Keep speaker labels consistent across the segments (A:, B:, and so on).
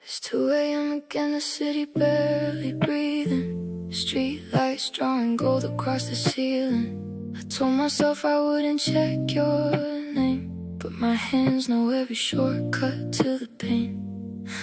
A: It's 2 a.m. again, the city barely breathing. Street lights drawing gold across the ceiling. I told myself I wouldn't check your name, but my hands know every shortcut to the pain.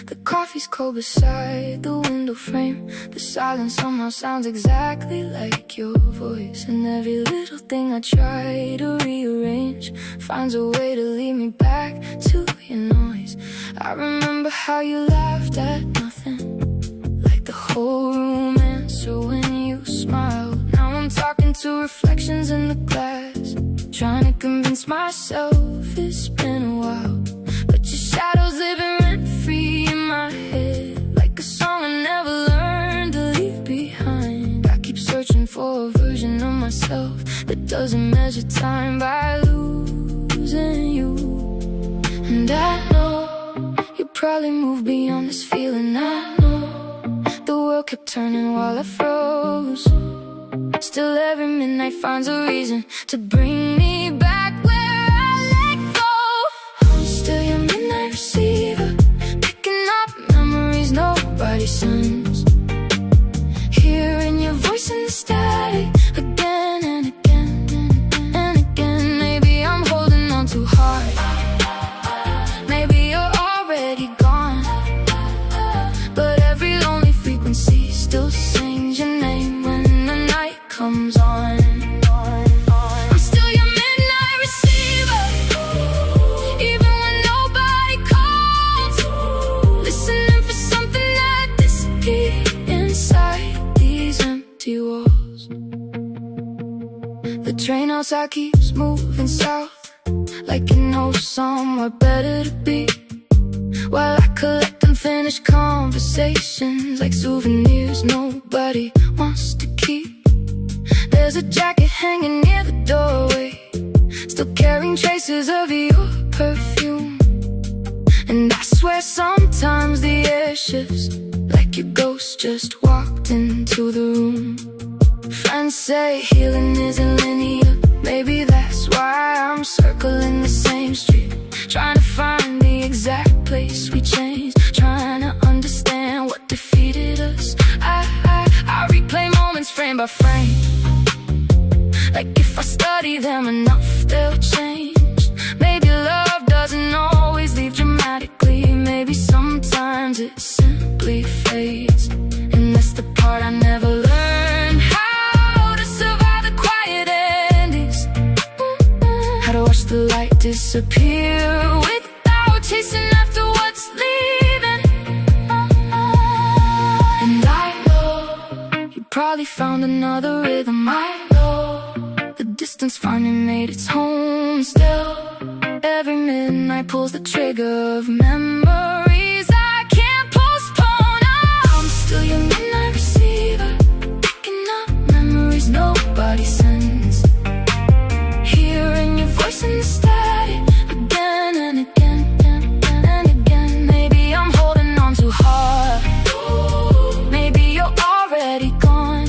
A: The coffee's cold beside the window frame. The silence somehow sounds exactly like your voice. And every little thing I try to rearrange finds a way to lead me back to your noise. I remember how you laughed at nothing, like the whole room answered when you smiled. Now I'm talking to reflections in the glass, trying to convince myself it's been a while. But your shadow's living rent-free in my head, like a song I never learned to leave behind. I keep searching for a version of myself that doesn't measure time by losing you. And I know you probably moved beyond this feeling. I know the world kept turning while I froze. Still every midnight finds a reason to bring me back where I let go. I'm still your midnight receiver, picking up memories nobody sends. Hearing your voice in the static again and again and again. Maybe I'm holding on too hard, maybe you're already gone, but every lonely frequency still sings your name when the night comes on. I'm still your midnight receiver, even when nobody calls, listening for something that disappeared inside these empty walls. The train outside keeps moving south, like it knows somewhere better to be, while I collect unfinished conversations like souvenirs nobody wants to keep. There's a jacket hanging near the doorway, still carrying traces of your perfume. And I swear sometimes the air shifts, like your ghost just walked into the room. Friends say healing isn't linear, maybe that's why I'm circling the same street, trying to find the exact place we changed, trying to understand what defeated us. I replay moments frame by frame, like if I study them enough they'll change. Maybe love doesn't always leave dramatically, maybe sometimes it simply fades. And that's the part I never learned, how to survive the quiet endings, how to watch the light disappear without chasing after what's leaving. And I know you probably found another rhythm. I know the distance finally made its home. Still every midnight pulls the trigger of memories I can't postpone. I'm still your midnight receiver, picking up memories nobody sends. Hearing your voice in the static again and again and again. Maybe I'm holding on too hard, maybe you're already gone,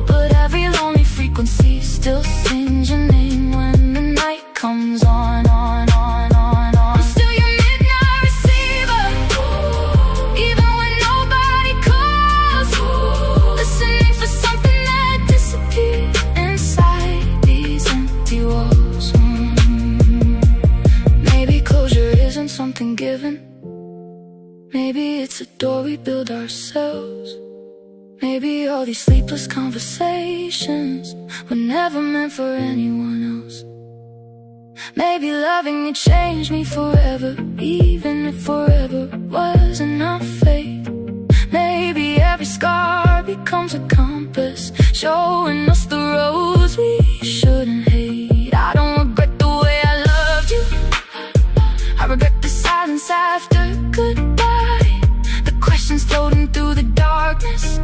A: but every lonely frequency still sings your name when the night comes on. I'm still your midnight receiver, even when nobody calls, listening for something that disappeared inside these empty walls. Maybe closure isn't something given, maybe it's a door we build ourselves. Maybe all these sleepless conversations were never meant for anyone else. Maybe loving you changed me forever, even if forever was enough fate. Maybe every scar becomes a compass, showing us the roads we shouldn't hate. I don't regret the way I loved you, I regret the silence after goodbye. The questions floating through the darkness,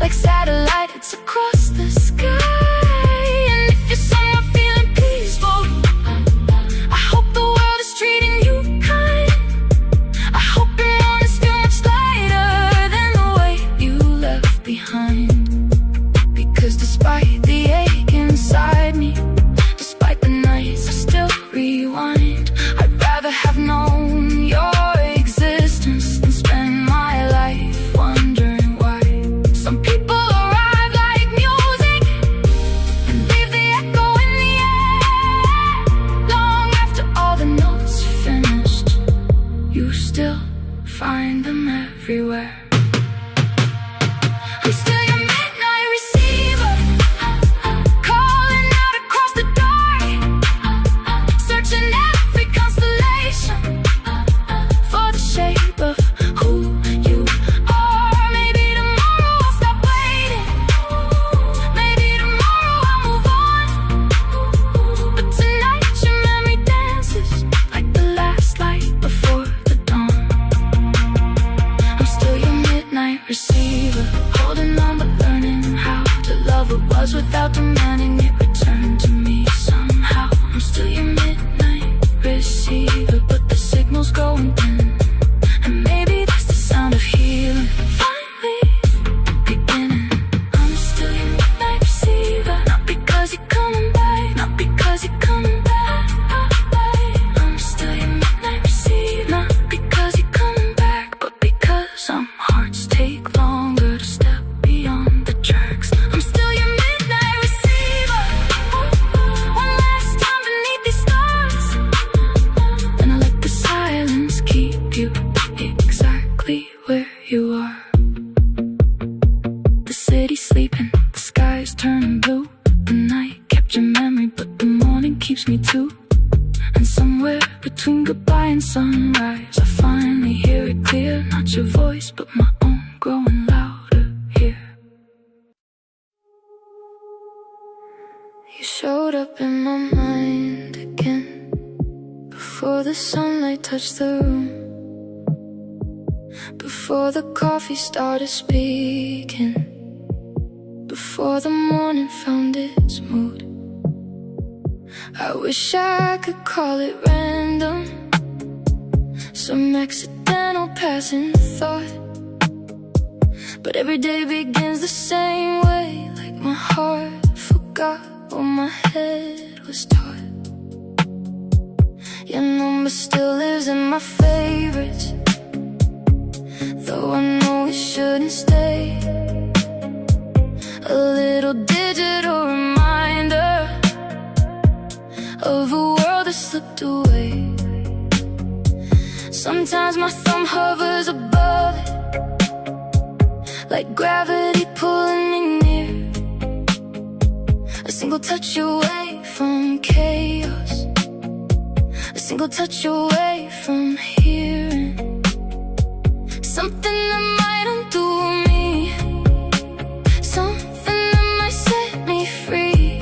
A: like satellites across the sky. And if you're somewhere feeling peaceful, I hope the world is treating you kind. I hope your mornings feel much lighter than the way you left behind. Because despite the ache inside me, despite the nights I still rewind, I'd rather have known your existence everywhere. I'm still your midnight receiver, calling out across the dark, searching every constellation for the shape of who you are. Maybe tomorrow I'll stop waiting, maybe tomorrow I'll move on, but tonight your memory dances like the last light before the dawn. I'm still your midnight receiver, holding on but learning how to love what was without demanding it return to me somehow. I'm still your midnight receiver, but the signal's growing thin, and maybe that's the sound of healing finally beginning. I'm still your midnight receiver, not because you're coming back, not because you're coming back. I'm still your midnight receiver, not because you're coming back, but because some hearts take longer to step beyond the tracks. I'm still your midnight receiver, one last time beneath these stars, then I let the silence keep you exactly where you are. The city's sleeping, the sky's turning blue. The night kept your memory, but the morning keeps me too. And somewhere between goodbye and sunrise, I finally hear it clear. Not your voice, but my own growing louder here. You showed up in my mind again, before the sunlight touched the room, before the coffee started speaking, before the morning found its mood. I wish I could call it random, some accidental passing thought, but every day begins the same way, like my heart forgot what my head was taught. Your number still lives in my favorites, though I know it shouldn't stay. A little digital reminder of a world that slipped away. Sometimes my thumb hovers above it, like gravity pulling me near. A single touch away from chaos, a single touch away from hearing something that might undo me, something that might set me free.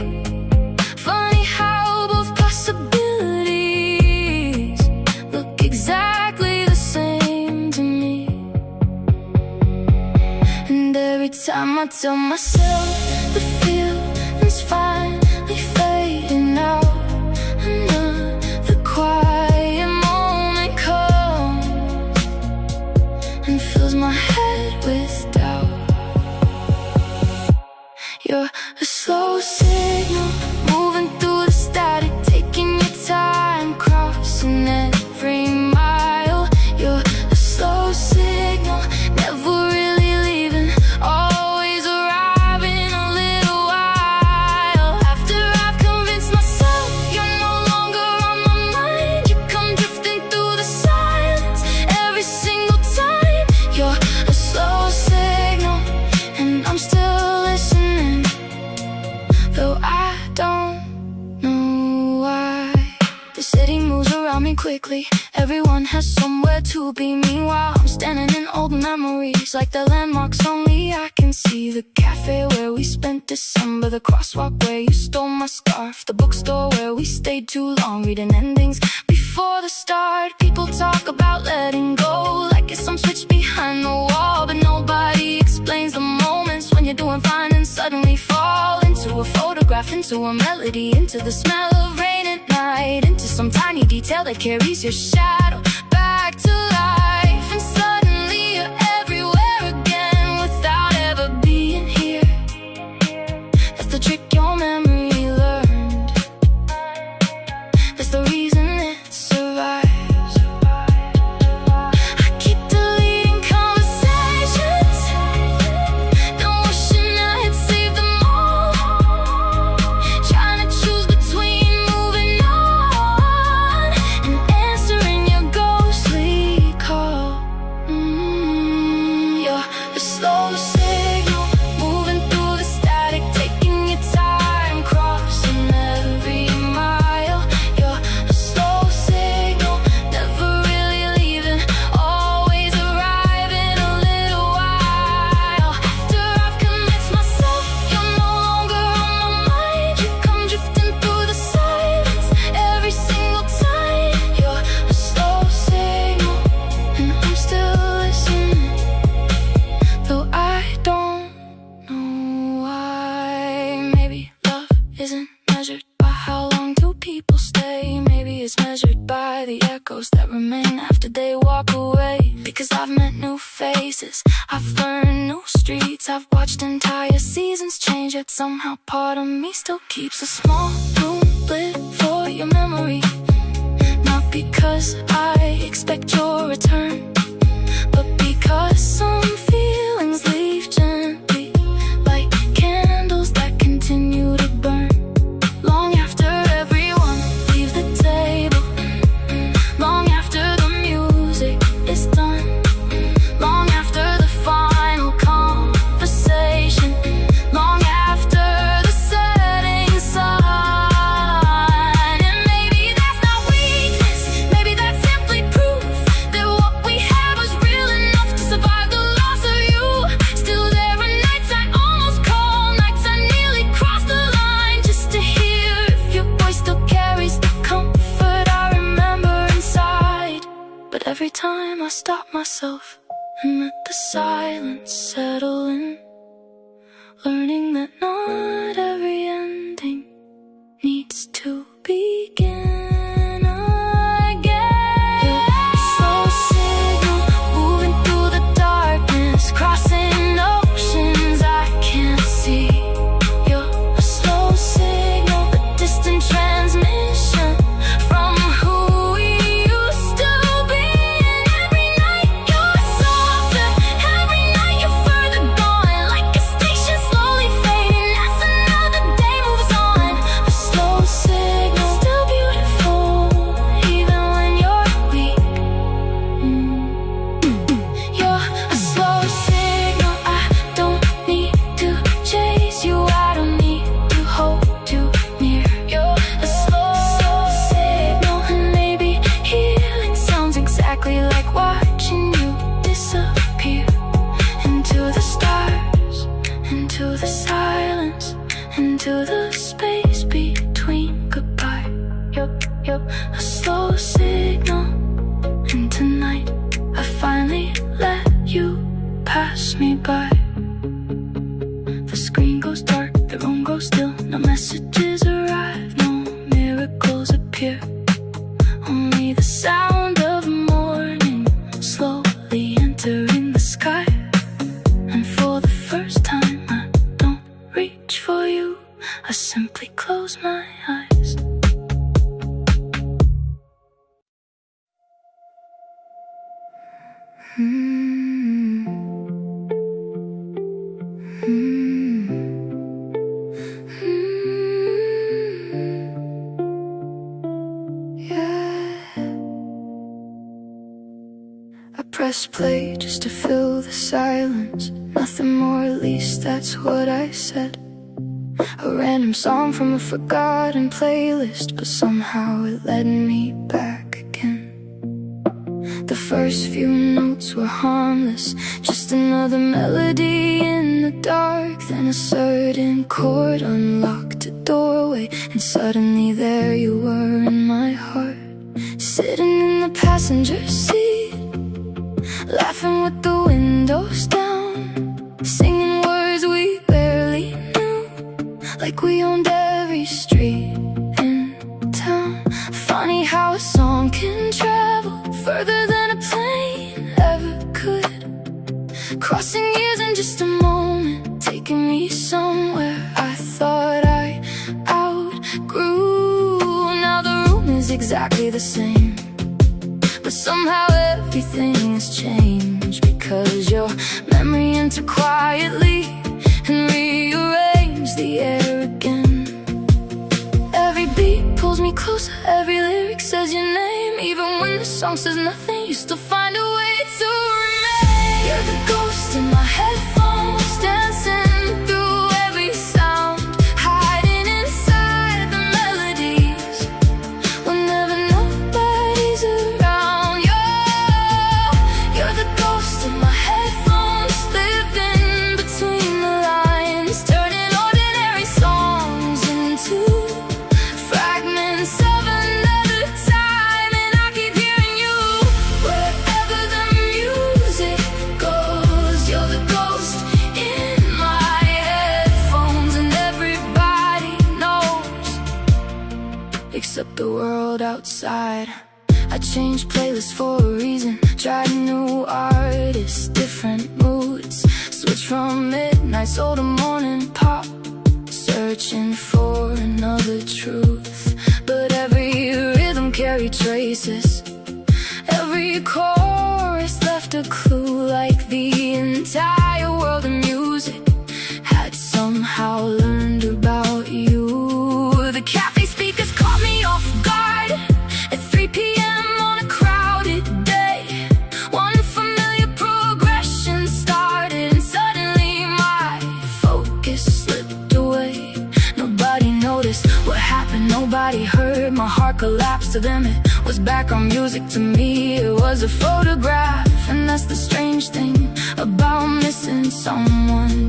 A: Funny how both possibilities look exactly the same to me. And every time I tell myself the feeling's finally fading out, another quiet moment comes and fills my head with doubt. You're a slow signal, moving through the static, taking your time, crossing every mile. You're a slow signal, never really leaving, always arriving a little while after I've convinced myself you're no longer on my mind. You come drifting through the silence every single time. You're a slow signal, and I'm still listening, though I don't know why. The city moves around me quickly, everyone has somewhere to be. Meanwhile, I'm standing in old memories, like the landmarks only I can see. The cafe where we spent December, the crosswalk where you stole my scarf, the bookstore where we stayed too long, reading endings before the start. People talk about letting go, like it's some switch behind the wall, but nobody explains the moments when you're doing fine and suddenly fall into a photograph, into a melody, into the smell of rain at night, into some tiny detail that carries your shadow back to life. And suddenly you're everywhere again without ever being here. That's the trick your memory learned, that's the reason it survives. I keep deleting conversations, then wishing I had saved them all, trying to choose between moving on and answering your ghost. after they walk away. Because I've met new faces, I've learned new streets, I've watched entire seasons change, yet somehow part of me still keeps a small room lit for your memory. Not because I expect your return, but because some feelings leave gently, like candles that continue to burn long after everyone leaves the table, long after the music is done, long after the final conversation, long after the setting sun. And maybe that's not weakness, maybe that's simply proof that what we had was real enough to survive the loss of you. Still there are nights I almost call, nights I nearly crossed the line, just to hear if your voice still carries the comfort I remember inside. But every time I stop myself and let the silence settle in, learning that not every ending needs to begin again. Slow signal moving through the darkness, crossing oceans I can't see. You're a slow signal, a distant transmission from who we used to be. And every night you're softer, every night you're further gone, like a station slowly fading as another day moves on. A slow signal, still beautiful, even when you're weak. You're a slow signal, I don't need to chase you, I don't need to hold you near. You're a slow signal, and maybe healing sounds exactly like watching you disappear into the stars, into the silence, into the space between goodbye. You're a slow signal, and tonight I finally let you pass me by. The screen goes dark, the room goes still, no messages arrive, no miracles appear, only the sound of morning slowly entering the sky. And for the first time I don't reach for you, I simply close my eyes. I press play just to fill the silence, nothing more, at least that's what I said. A random song from a forgotten playlist, but somehow it led me back again. The first few notes were harmless, just another melody in the dark. Then a certain chord unlocked a doorway, and suddenly there you were in my heart, sitting in the passenger seat, laughing with the windows down, singing words we barely knew, like we owned every street in town. Funny how a song can travel further than a plane ever could, crossing years in just a moment, taking me somewhere I thought I outgrew. Now the room is exactly the same, but somehow everything has changed, because your memory entered quietly and rearranged the air again. Every beat pulls me closer, every lyric says your name, even when the song says nothing, you still find a way to remain. You're the ghost in my headphones, dancing through every sound, hiding inside the melodies whenever nobody's around. You're the ghost in my headphones, living between the lines, turning ordinary songs into fragments of another time. And I keep hearing you wherever the music goes. You're the ghost in my headphones, and everybody knows, except the world outside. I change playlists for a reason. Tried new artists, different moods. Switch from midnight soul to morning pop, searching for another truth. But every rhythm carried traces, every chorus left a clue. Like the entire world of music had somehow learned about you. The cafe speakers caught me off guard at 3 p.m. on a crowded day. One familiar progression started, and suddenly my focus slipped away. Nobody noticed what happened, nobody heard. My heart collapsed to them. It was background music to me, it was a photograph. And that's the strange thing about missing someone.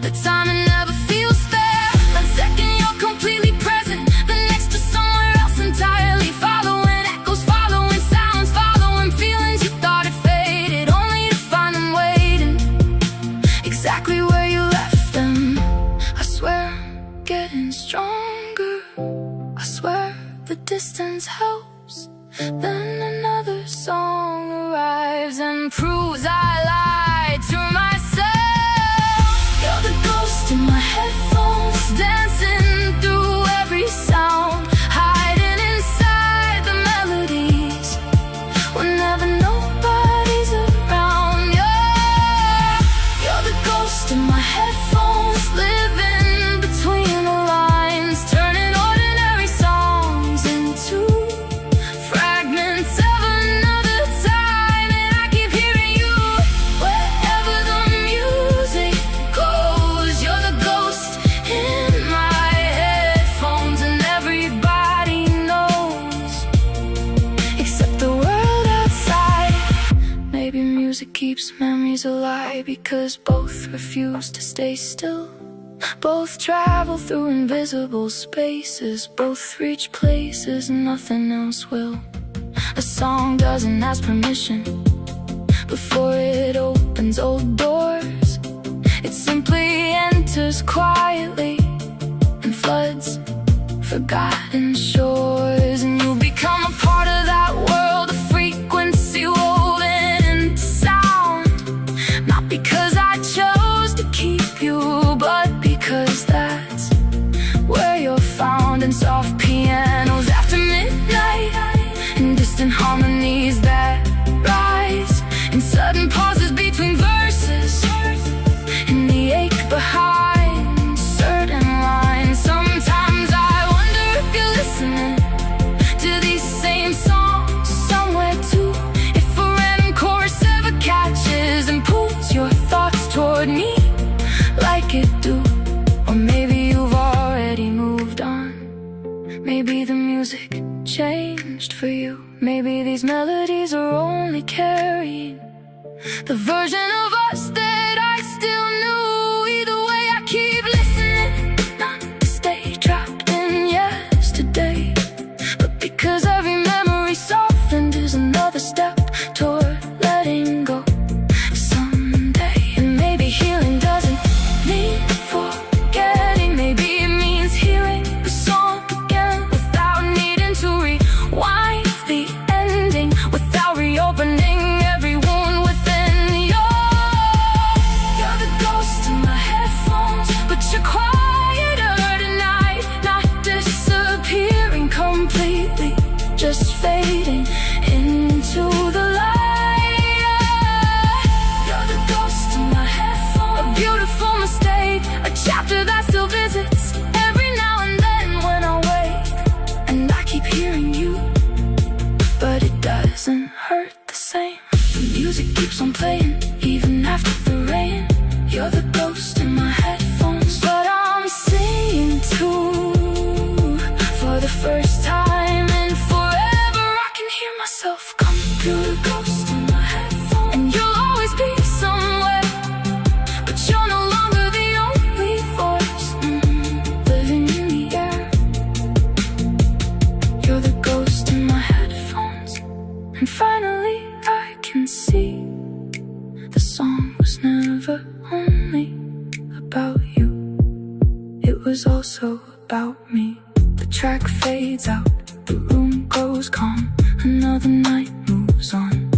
A: The timing never feels fair. One second you're completely present, the next to somewhere else entirely. Following echoes, following sounds, following feelings you thought had faded, only to find them waiting exactly where you left them. I swear I'm getting stronger, I swear the distance helps. Then another song arrives and proves I lied to myself. You're the ghost in my headphones, dancing through every sound, hiding inside the melodies whenever nobody's around. You're the ghost in my headphones, living between the lines, turning ordinary songs into fragments of another time. And I keep hearing you wherever the music goes. You're the ghost in my headphones, and everybody knows except the world outside. Maybe music keeps memories alive because both refuse to stay still. Both travel through invisible spaces, both reach places nothing else will. A song doesn't ask permission before it opens old doors. It simply enters quietly and floods forgotten shores. And you become a part of that world, a frequency woven into sound. Not because I chose to keep you, but because that's where you're found. In soft pianos after midnight, in distant harmonies that rise, in sudden pauses between verses, in the ache behind certain lines. Sometimes I wonder if you're listening to these same songs somewhere too. If a random chorus ever catches and pulls your thoughts toward me like it do. Or maybe you've already moved on. Maybe the music changed for you. Maybe these melodies are only carrying the version of us that I still knew. Either way, I keep listening, not to stay trapped in yesterday, but because every memory softened is another step toward letting go someday. And maybe healing doesn't mean forgetting. Maybe it means hearing the song again without needing to rewind the ending, without reopening every wound within. You're the ghost in my headphones, but you're quieter tonight, not disappearing completely, just fading into the light. You're the ghost in my headphones, a beautiful mistake, a chapter that still visits every now and then when I wake. And I keep hearing you, but it doesn't hurt the same. The music keeps on playing even after the rain. You're the ghost in my headphones, but I'm singing too. For the first time in forever, I can hear myself come through. The ghost in my headphones, and you'll always be somewhere, but you're no longer the only voice living in the air. You're the ghost in my headphones, and finally I can see the song was never only about you, it was also about me. The track fades out, the room goes calm, Another night moves on,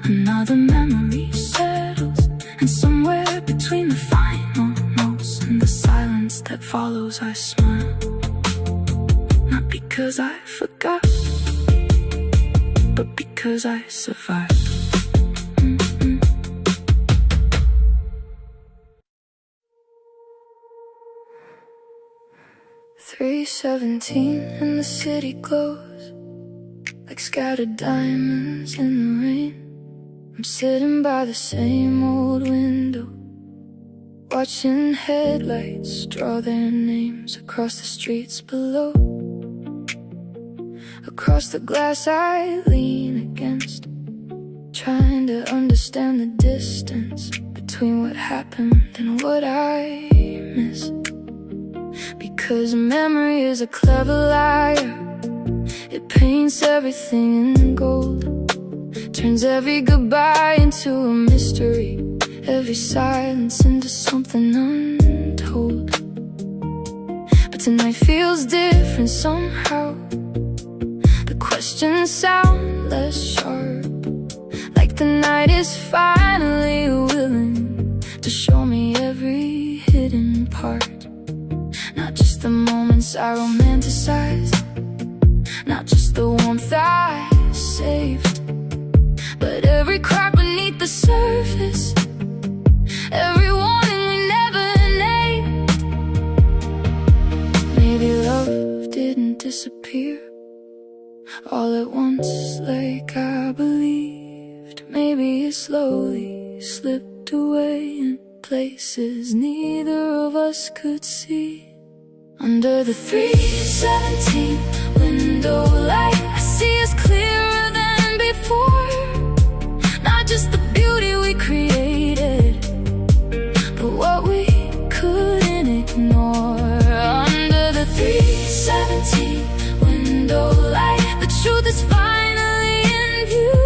A: another memory settles, and somewhere between the final notes and the silence that follows, I smile. Not because I forgot, but because I survived. 3:17 and the city glows like scattered diamonds in the rain. I'm sitting by the same old window, watching headlights draw their names across the streets below. Across the glass I lean against, trying to understand the distance between what happened and what I missed. Because memory is a clever liar, it paints everything in gold, turns every goodbye into a mystery, every silence into something untold. But tonight feels different somehow. The questions sound less sharp, like the night is finally willing to show me every hidden part. Not just the moments I romanticized, not just the warmth I saved, but every crack beneath the surface, every warning we never named. Maybe love didn't disappear all at once like I believed. Maybe it slowly slipped away in places neither of us could see. Under the 3:17 window light, I see us clearer than before. Not just the beauty we created, but what we couldn't ignore. Under the 3:17 window light, the truth is finally in view.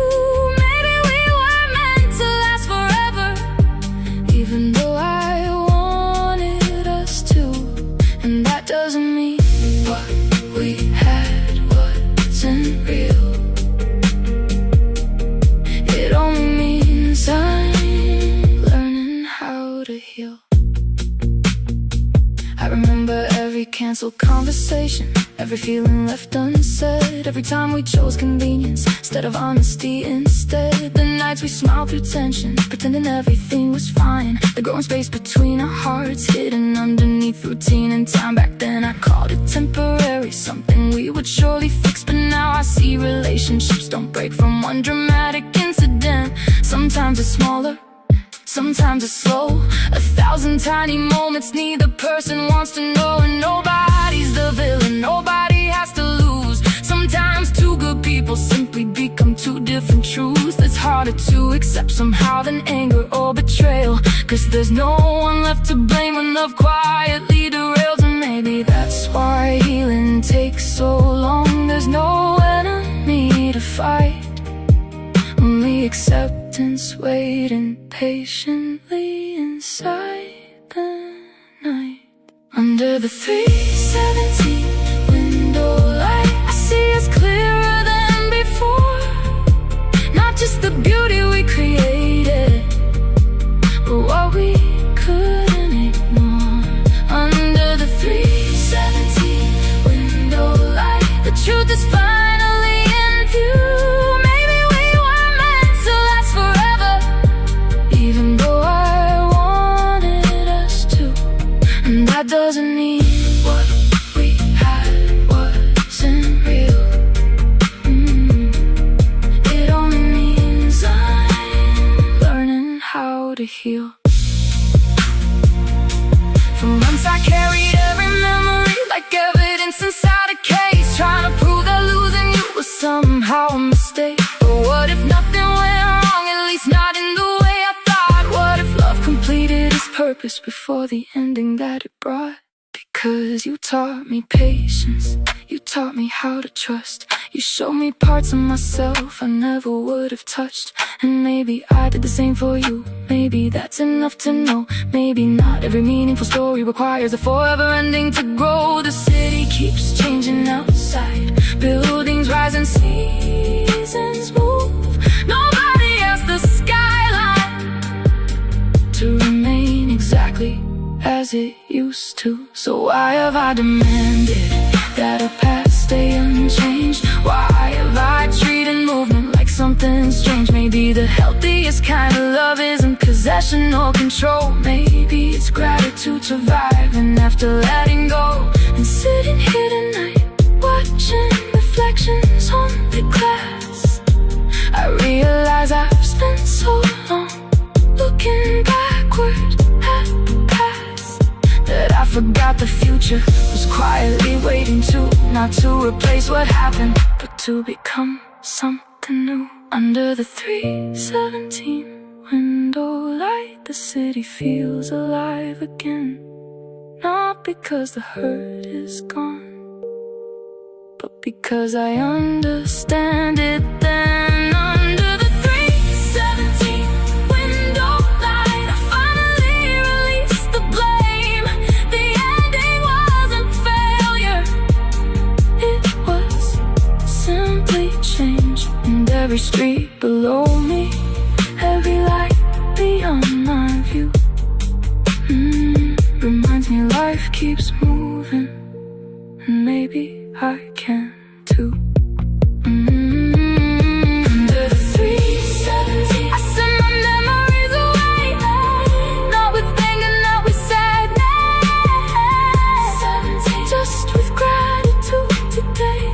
A: Maybe we were meant to last forever, even though I wanted us to. And that doesn't mean what we had wasn't real. It only means I'm learning how to heal. I remember every canceled conversation, every feeling left unsaid, every time we chose convenience instead of honesty instead. The nights we smiled through tension, pretending everything was fine. The growing space between our hearts, hidden underneath routine and time. Back then I called it temporary, something we would surely fix. But now I see relationships don't break from one dramatic incident. Sometimes it's smaller, sometimes it's slow, 1,000 tiny moments neither person wants to know. And nobody's the villain, nobody has to lose. Sometimes two good people simply become two different truths. It's harder to accept somehow than anger or betrayal, 'cause there's no one left to blame when love quietly derails. And maybe that's why healing takes so long. There's no enemy to fight, only acceptance waiting patiently inside the night. Under the 3:17 window light, I see us clearer than before. Not just the beauty we created, but what we couldn't ignore. Under the 3:17 window light, the truth is finally in view. Maybe we were meant to last forever, even though I wanted us to. And that doesn't mean what we had wasn't real. It only means I'm learning how to heal. For months I carried every memory like evidence inside a case, trying to prove that losing you was somehow a mistake. But what if nothing went wrong, at least not in the way I thought? What if love completed its purpose before the ending that it brought? Because you taught me patience, you taught me how to trust, you showed me parts of myself I never would have touched. And maybe I did the same for you. Maybe that's enough to know. Maybe not every meaningful story requires a forever ending to grow. The city keeps changing outside, buildings rise and seasons move. Nobody has the skyline to remain exactly as it used to. So why have I demanded that our past stay unchanged? Why have I treated movement like something strange? Maybe the healthiest kind of love isn't possession or control. Maybe it's gratitude surviving after letting go. And sitting here tonight, watching reflections on the glass, I realize I've spent so long looking backward at the past, that I forgot the future was quietly waiting not to replace what happened, but to become something new. Under the 317 window light, the city feels alive again. Not because the hurt is gone, but because I understand it then. Under the 317 window light, I finally released the blame. The ending wasn't failure, it was simply change. And every street below me, every light beyond my view, reminds me life keeps moving, and maybe I can too. Under the 317, I send my memories away, not with anger, not with sadness, just with gratitude today.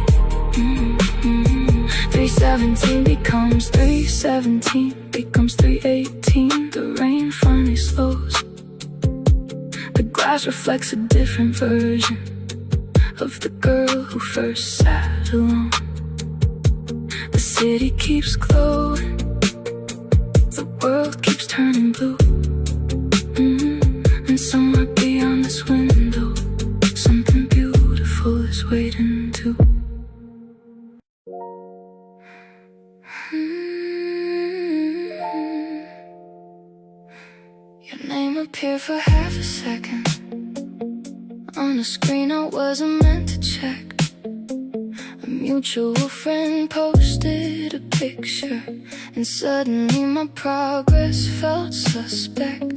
A: 317 becomes 317, becomes 318. The rain finally slows. The glass reflects a different version of the girl who first sat alone. The city keeps glowing, the world keeps turning blue, and somewhere beyond this window, something beautiful is waiting too. Your name appeared for half a second on a screen I wasn't meant to check. A mutual friend posted a picture, and suddenly my progress felt suspect.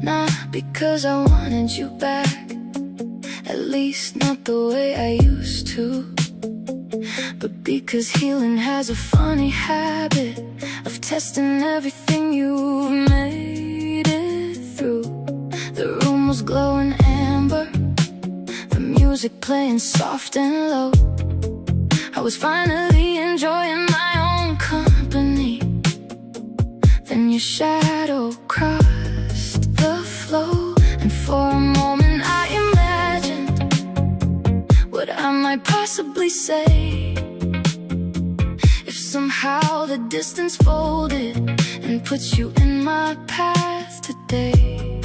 A: Not because I wanted you back, at least not the way I used to, but because healing has a funny habit of testing everything you've made it through. The room was glowing amber, the music playing soft and low. I was finally enjoying my own company. Then your shadow crossed the flow, and for a moment I imagined what I might possibly say if somehow the distance folded and put you in my path today.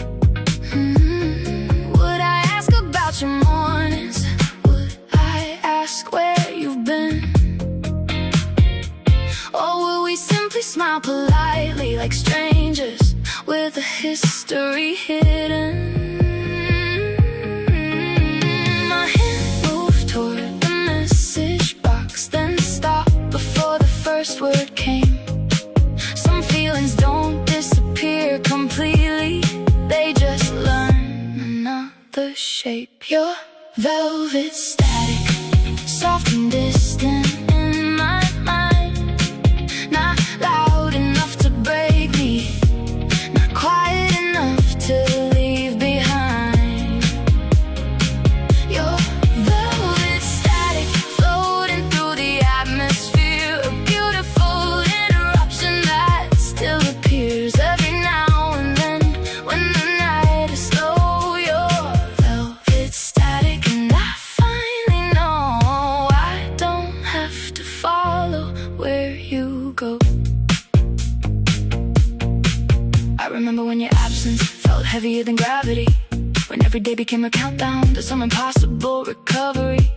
A: Would I ask about your mornings? Would I ask where you've been? Or will we simply smile politely like strangers with a history hidden? My hand moved toward the message box, then stopped before the first word came. Some feelings don't disappear completely, they just learn another shape. Your velvet static, soft and distant in my mind, not loud enough to break me, not quiet enough to leave behind. Your velvet static floating through the atmosphere, a beautiful interruption that still appears every now and then when the night is slow. Your velvet static, and I finally know I don't have to follow where you go. I remember when your absence felt heavier than gravity, when every day became a countdown to some impossible recovery.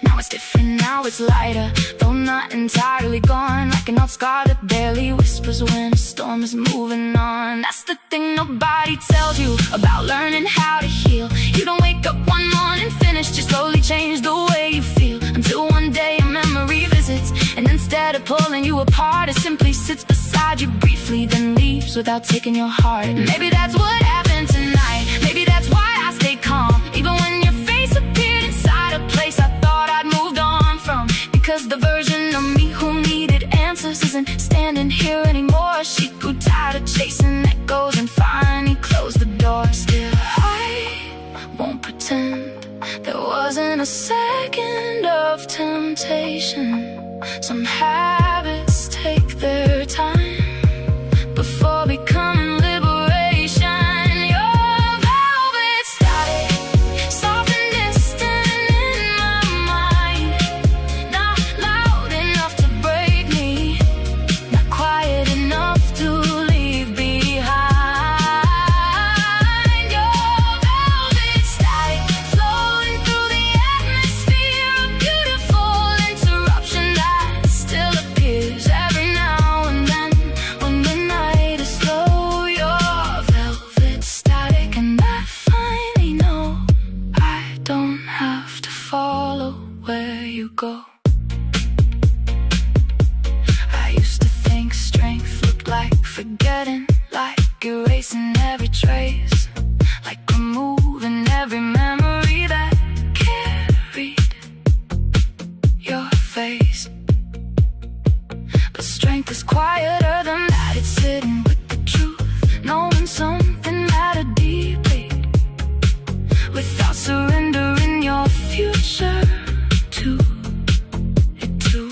A: Now it's different, now it's lighter, though not entirely gone. Like an old scar that barely whispers when a storm is moving on. That's the thing nobody tells you about learning how to heal. You don't wake up one morning finished, you slowly change the way you feel, until one day a memory visits, and instead of pulling you apart, it simply sits beside you briefly, then leaves without taking your heart. Maybe that's what happened tonight, maybe that's why I stay calm, even when your face appeared inside a place I thought I'd moved on from. Because the version of me who needed answers isn't standing here anymore. She grew tired of chasing echoes and finally closed the door. Still, I won't pretend there wasn't a second of temptation. Some habits take their time before becoming liberation. Your velvet static, soft and distant in my mind, not loud enough to break me, not quiet enough to leave behind. Your velvet static, flowing through the atmosphere, a beautiful interruption that still appears every now and then when the night is slow. Your velvet static, and I finally know I don't have to follow where you go. I used to think strength looked like forgetting, like erasing every trace, like removing every memory that carried your face. But strength is quieter than that, it's sitting with the truth, knowing something mattered deeply, without surrendering your future to it too.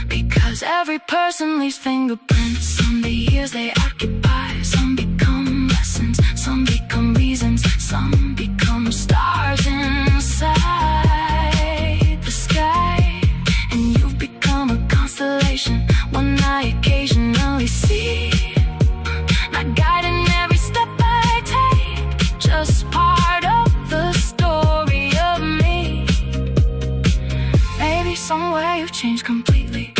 A: Because every person leaves fingerprints, some the years they occupy, some become lessons, some become reasons, some become stars inside the sky. And you've become a constellation, one I occasionally see, not guiding every step I take, just part of the story of me. Maybe somewhere you've changed completely,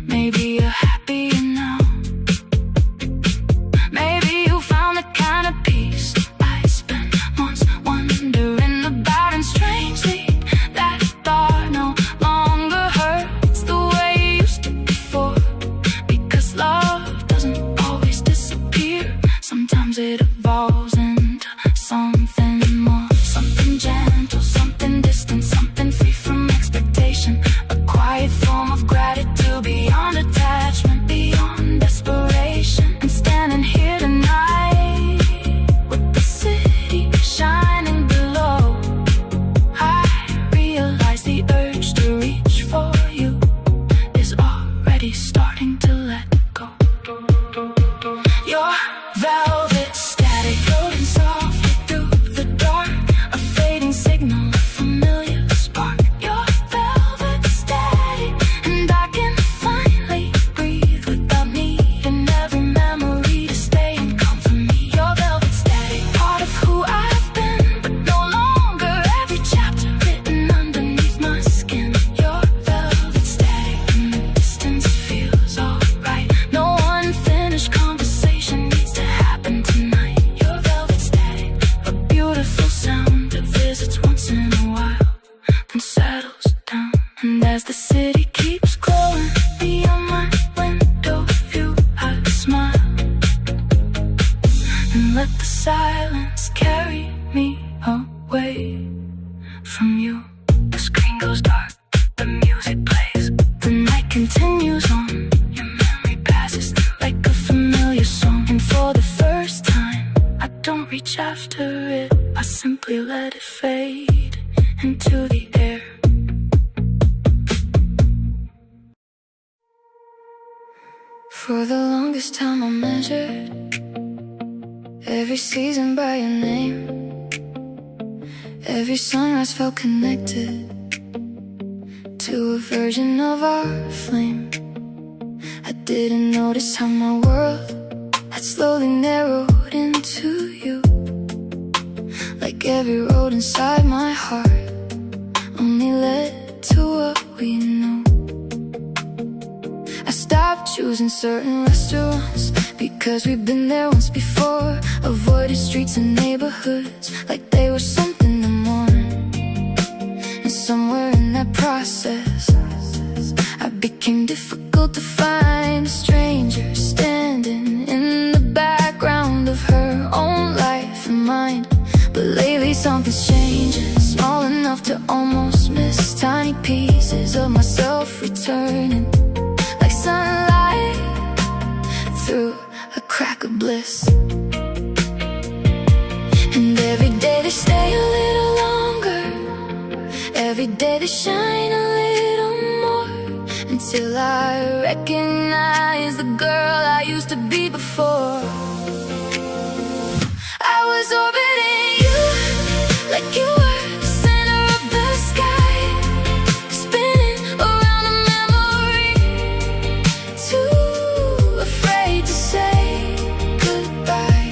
A: maybe you're happier now, maybe you found the kind of peace I spent months wondering about, and strangely that thought no longer hurts the way it used to before. Because love doesn't always disappear, sometimes it evolves into something more, something gentle, something distant, something free from expectation, a quiet form of gratitude beyond attachment, beyond desperation. And standing here tonight with the city shining below, I realize the urge to reach for you is already starting to let go. Your velvet static, floating softly through the dark, a fading signal, a familiar spark. Your velvet static, and I can finally breathe without needing every memory to stay and comfort me. Your velvet static, part of who I've been, but no longer every chapter written underneath my skin. Your velvet static, and the distance feels alright, no unfinished conversation needs to happen tonight. Your velvet static, a beautiful sound that visits once in a while, then settles down. And as the city keeps glowing beyond my window view, I smile and let the silence carry me away from you. The screen goes dark, the music plays, the night continues on, your memory passes through like a familiar song. And for the first time, I don't reach after it, I simply let it fade into the air. For the longest time I measured every season by your name, every sunrise felt connected to a version of our flame. I didn't notice how my world had slowly narrowed into you, like every road inside my heart only led to what we know. I stopped choosing certain restaurants because we've been there once before. Avoided streets and neighborhoods like they were something to mourn. And somewhere in that process, I became difficult to find. A stranger standing in the background of her own life and mine. But lately something's changing, small enough to almost miss. Tiny pieces of myself returning like sunlight through a crack of bliss. And every day they stay a little longer, every day they shine a little more, until I recognize the girl I used to be before. I was orbiting you like you were the center of the sky, spinning around a memory, too afraid to say goodbye.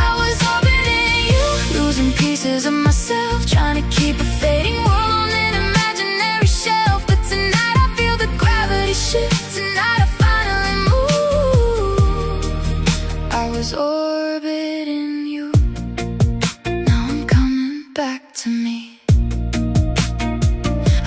A: I was orbiting you, losing pieces of myself, trying to keep a fading world on an imaginary shelf. But tonight I feel the gravity shift, tonight I finally move. I was orbiting you, now I'm coming back to me.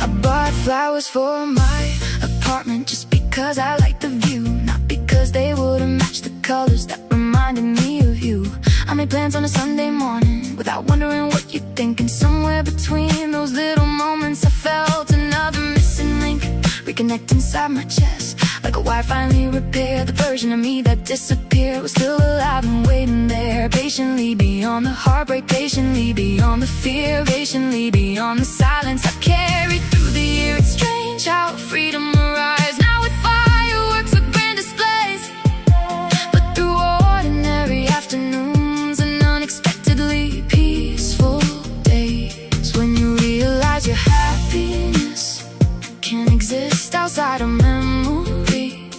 A: I bought flowers for my apartment just because I liked the view, not because they would've matched the colors that reminded me of you. I made plans on a Sunday morning without wondering what you'd think. And somewhere between those little moments I felt another missing link reconnect inside my chest, like a wire finally repaired. The version of me that disappeared was still alive and waiting there, patiently beyond the heartbreak, patiently beyond the fear, patiently beyond the silence I carried through the year. It's strange how freedom arrives now with fireworks or grand displays, but through ordinary afternoons and unexpectedly peaceful days, when you realize your happiness can't exist outside of memory,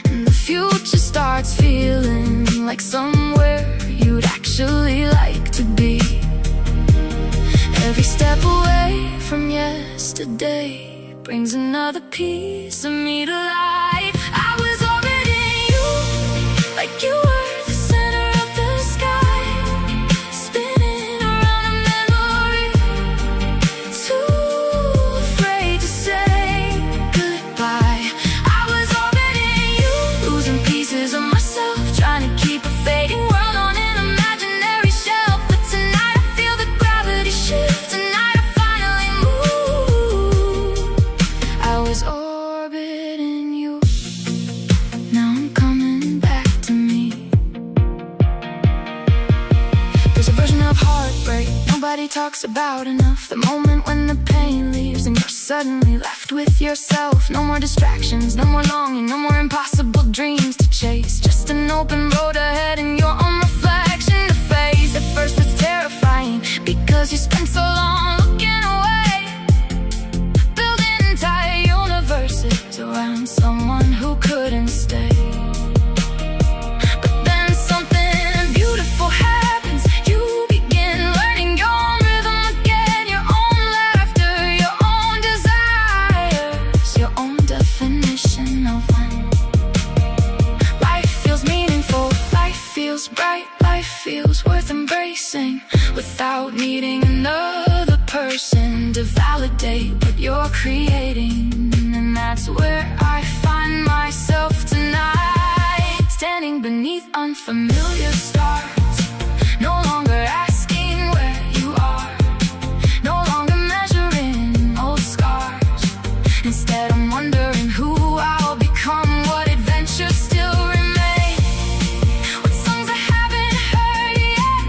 A: and the future starts feeling like somewhere you'd actually like to be. Every step away from yesterday brings another piece of me to life. I was orbiting you like you were the center of the sky, spinning around a memory, too afraid to say goodbye. I was orbiting you, losing pieces of myself, trying to keep a fading world on an imaginary shelf. But tonight I feel the gravity shift, tonight I finally move. I was orbiting you, now I'm coming back to me. There's a version of heartbreak nobody talks about enough, the moment when the pain leaves and you're suddenly left with yourself. No more distractions, no more longing, no more impossible dreams to chase, just an open road ahead and your own reflection to face. At first it's terrifying because you spent so long looking away, building entire universes around someone who couldn't stay. But then something beautiful happens, you begin learning your own rhythm again, your own laughter, your own desires, your own definition of when life feels meaningful, life feels bright, life feels worth embracing, without needing another person to validate what you're creating. And that's where I find myself tonight, standing beneath unfamiliar stars, no longer asking where you are, no longer measuring old scars. Instead I'm wondering who I'll become, what adventures still remain, what songs I haven't heard yet,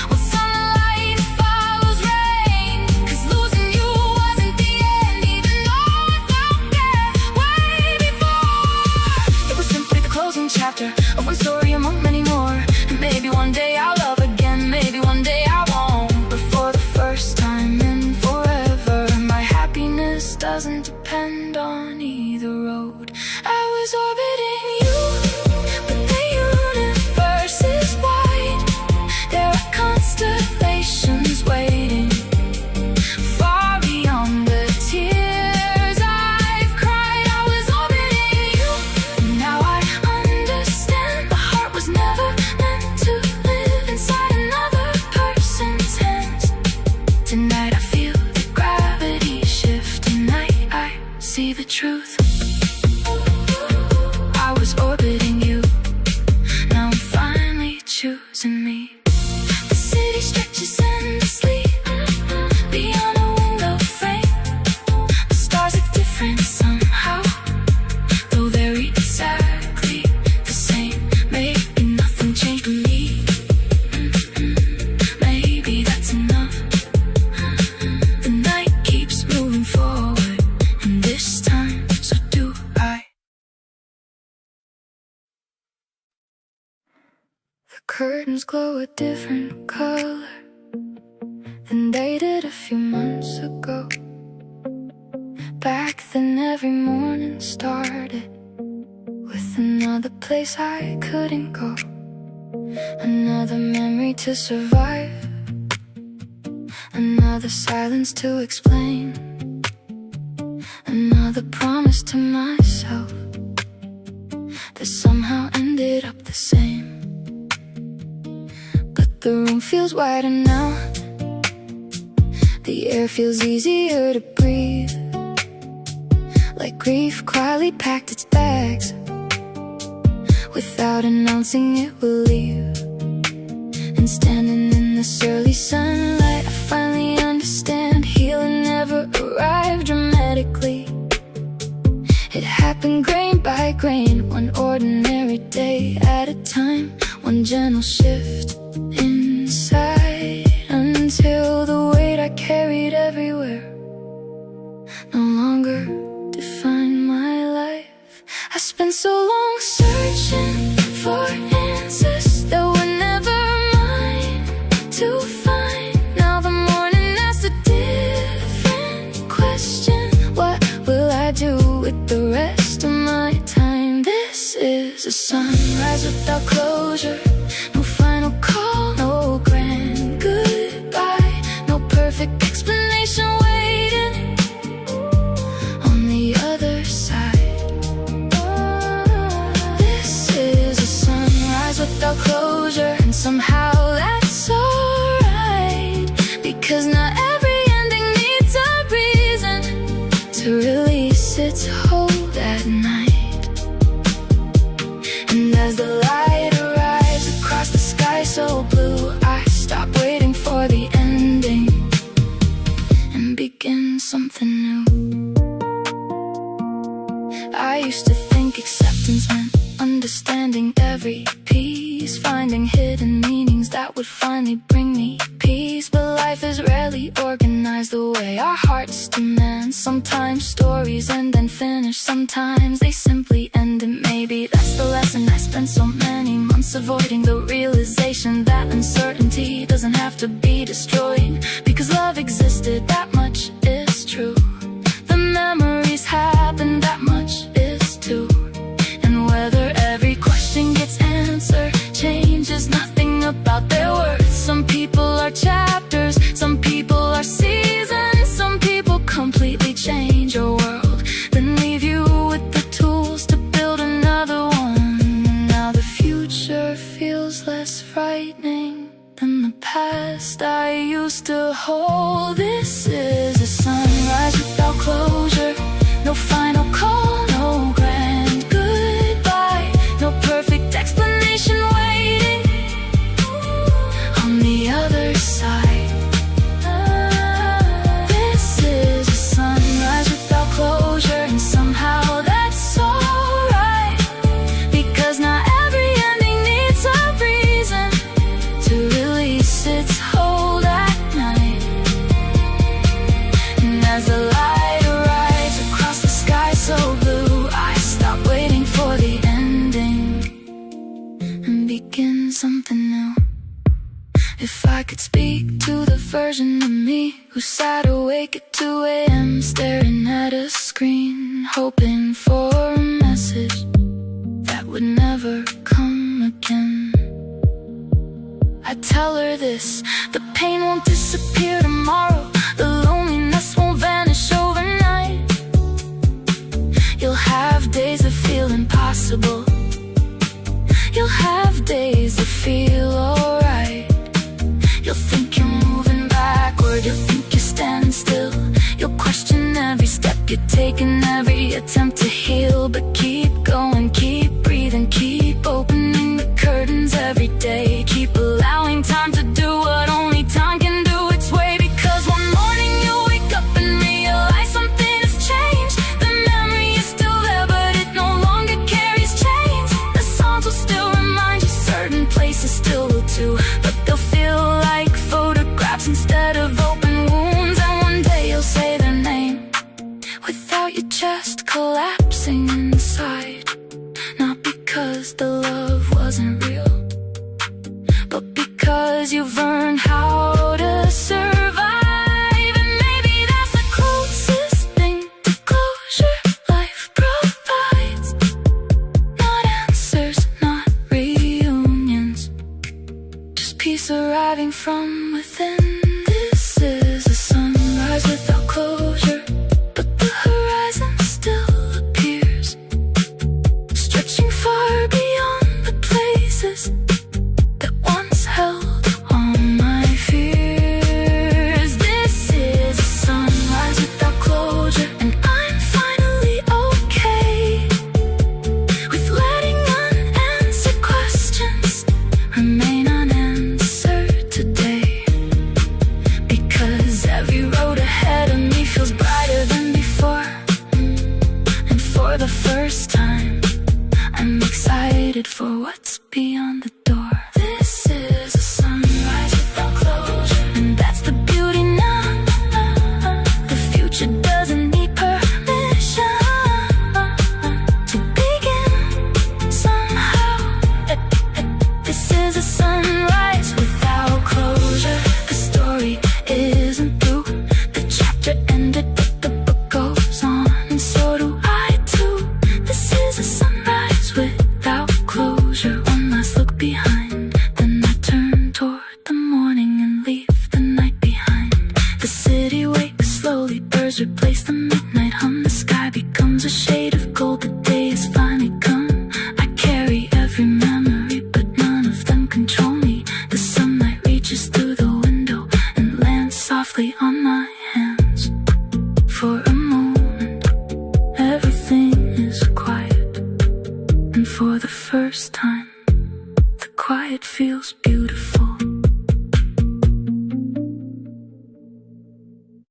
A: what sunlight follows rain. 'Cause losing you wasn't the end, even though I felt it way before. It was simply the closing chapter of one story among many more. And maybe one day I'll love again, maybe one day I won't. But for the first time in forever, my happiness doesn't depend on either road. I was orbiting you, but the universe is wide. There are constellations waiting far beyond curtains glow a different color than they did a few months ago. Back then every morning started with another place I couldn't go, another memory to survive, another silence to explain, another promise to myself that somehow ended up the same. But the room feels wider now, the air feels easier to breathe, like grief quietly packed its bags without announcing it will leave. And standing in this early sunlight, I finally understand healing never arrived dramatically. It happened grain by grain, one ordinary day at a time, one gentle shift inside, until the weight I carried everywhere no longer defined my life. I spent so long searching for answers that were never mine to find. Now the morning asks a different question: what will I do with the rest of my time? This is a sunrise without closure, no final call, no grand goodbye, no perfect explanation waiting on the other side. This is a sunrise without closure, and somehow that's alright, because not every ending needs a reason to release its hold at night. And as the light arrives across the sky so blue, I stop waiting for the ending and begin something new. I used to think acceptance meant understanding every piece, finding hidden meanings that would finally bring me peace. But life is rarely organized the way our hearts demand. Sometimes stories end and finish, sometimes they simply end. And maybe that's the lesson I spent so many months avoiding, the realization that uncertainty doesn't have to be destroyed, because love existed, that much is true. The memories happen, that much is too. And whether every question gets answered changes nothing about their worth. Some people are chapters, some people are seasons, some people completely change your world, then leave you with the tools to build another one. And now the future feels less frightening than the past I used to hold. This is a sunrise without closure, no final call, no grand goodbye, no perfect explanation waiting on the other side. This is a sunrise without closure, and somehow that's alright, because not every ending needs a reason to release its hold at night. And as the light arrives across the sky so blue, I stop waiting for the ending and begin something new. If I could speak to the version of me who sat awake at 2 a.m. staring at a screen, hoping for a message that would never come again, I'd tell her this: the pain won't disappear tomorrow, the loneliness won't vanish overnight. You'll have days that feel impossible, you'll have days that feel alright. You'll think you're moving backward, you'll think you're standing still, you'll question every step you're taking, every attempt to heal. But keep going, keep breathing, keep opening the curtains every day, keep allowing time to do what only time can do its way. Because one morning you'll wake up and realize something has changed. The memory is still there, but it no longer carries chains. The songs will still remind you, certain places still will too, but they'll feel like photographs instead of open wounds. And one day you'll say their name without your chest collapsing inside, not because the love wasn't real, peace arriving from within. This is a sunrise without closure, but the horizon still appears, stretching far beyond the places that once held all my fears. This is a sunrise without closure, and I'm finally okay with letting unanswered questions remain unanswered today. Because every road ahead of me feels brighter than before, and for the first time I'm excited for what's beyond the door. This is a sunrise without closure, and that's the beauty now. The future doesn't need permission to begin somehow. This is a sunrise without closure. The story isn't through, the chapter ended, but the book goes on, and so do I too. This is a sunrise without closure. One last look behind, then I turn toward the morning and leave the night behind. The city wakes slowly, birds replace the midnight hum. The sky becomes a shade of gold, the day has finally come. I carry every memory, but none of them control me. The sunlight reaches through the window and lands softly on my hands. For a moment, everything is quiet, and for the first time, the quiet feels beautiful.